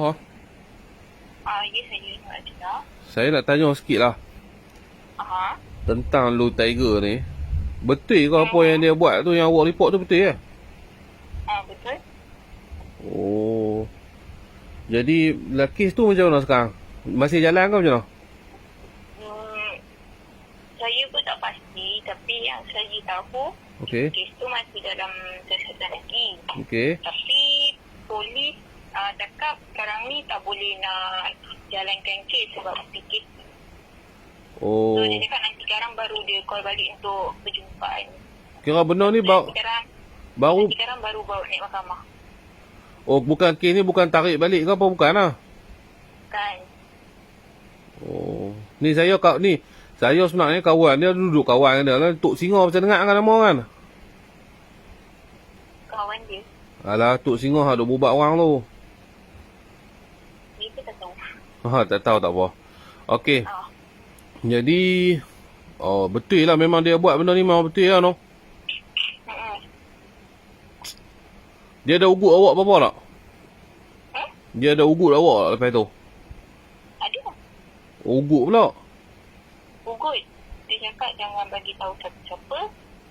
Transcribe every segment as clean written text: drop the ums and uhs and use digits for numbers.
Oh, Ya, saya nak cakap. saya nak tanya sikit lah Aha. tentang Blue Tiger ni. Betul ke apa yang dia buat tu, yang awak report tu betul ya? Betul. Oh. Jadi kes tu macam mana sekarang? Masih jalan ke macam mana? Hmm, saya pun tak pasti, tapi yang saya tahu, Okey. kes tu masih dalam siasatan lagi. Okey. Tapi polis cakap sekarang ni tak boleh nak jalankan kes sebab PKP. Oh. So dia cakap nanti sekarang baru dia call balik untuk perjumpaan. Kira benda ni Nanti sekarang baru bawa naik mahkamah. Oh, bukan kes ni bukan tarik balik ke apa, bukan lah. Kan? Oh. Ni saya sebenarnya kawan dia, duduk kawan dia lah. Tok Singa macam dengar kan nama kan? Kawan dia. Alah, Tok Singa ada bubat orang tu. Dia pun tak tahu. Tak tahu tak apa. Okey. Ah. Jadi betul lah, memang dia buat benda ni, memang betul lah no. Mm-mm. Dia ada ugut awak apa-apa tak? Dia ada ugut awak tak lepas tu? Ada. Ugut pula. Ugut. Dia cakap jangan bagi tahu siapa-siapa,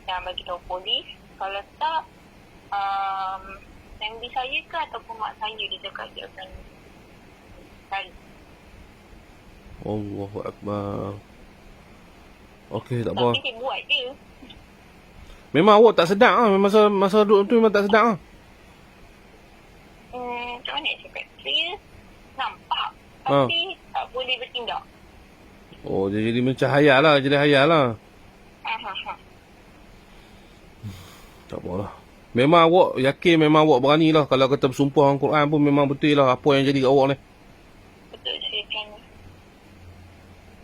jangan bagi tahu polis. Kalau tak, family saya ke ataupun mak saya, dia cakap dia akan cari. Allahu Akbar. Okey, tak apa. Tapi dia buat je. Memang awak tak sedap lah. Masa duduk tu memang tak sedap lah. Macam mana nak cakap? Saya nampak, tapi tak boleh bertindak. Oh, dia jadi macam hayal lah. Jadi hayal lah. Tak apalah. Memang awak yakin, memang awak berani lah. Kalau kata bersumpah dengan Quran pun memang betul lah apa yang jadi kat awak ni. Betul, saya akan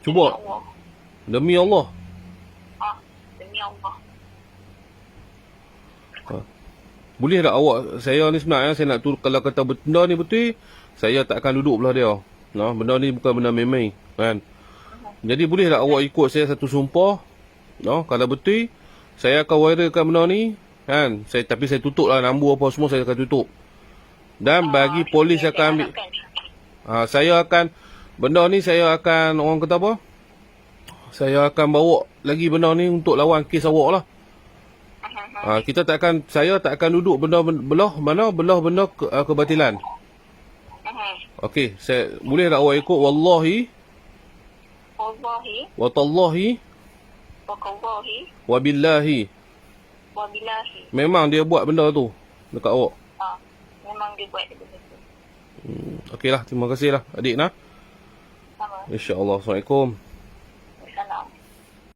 Cuba. demi Allah. Demi Allah. Demi Allah. Boleh tak awak, saya ni sebenarnya saya nak kalau kata benda ni betul, saya tak akan duduk belah dia. Nah, benda ni bukan benda main-main, kan. Jadi boleh tak awak ikut saya satu sumpah? No, kalau betul, saya akan viralkan benda ni, kan. Tapi saya tutup lah nombor apa semua, saya akan tutup. Dan bagi polis akan ambil. Saya akan, benda ni saya akan, orang kata apa? Saya akan bawa lagi benda ni untuk lawan kes awak lah. Saya tak akan duduk belah benda kebatilan. Okey, saya boleh tak awak ikut wallahi wa tallahi wa billahi. Memang dia buat benda tu dekat awak. Memang dia buat benda tu. Okeylah, terima kasih lah adik nah. Sama. Insya-Allah. Assalamualaikum.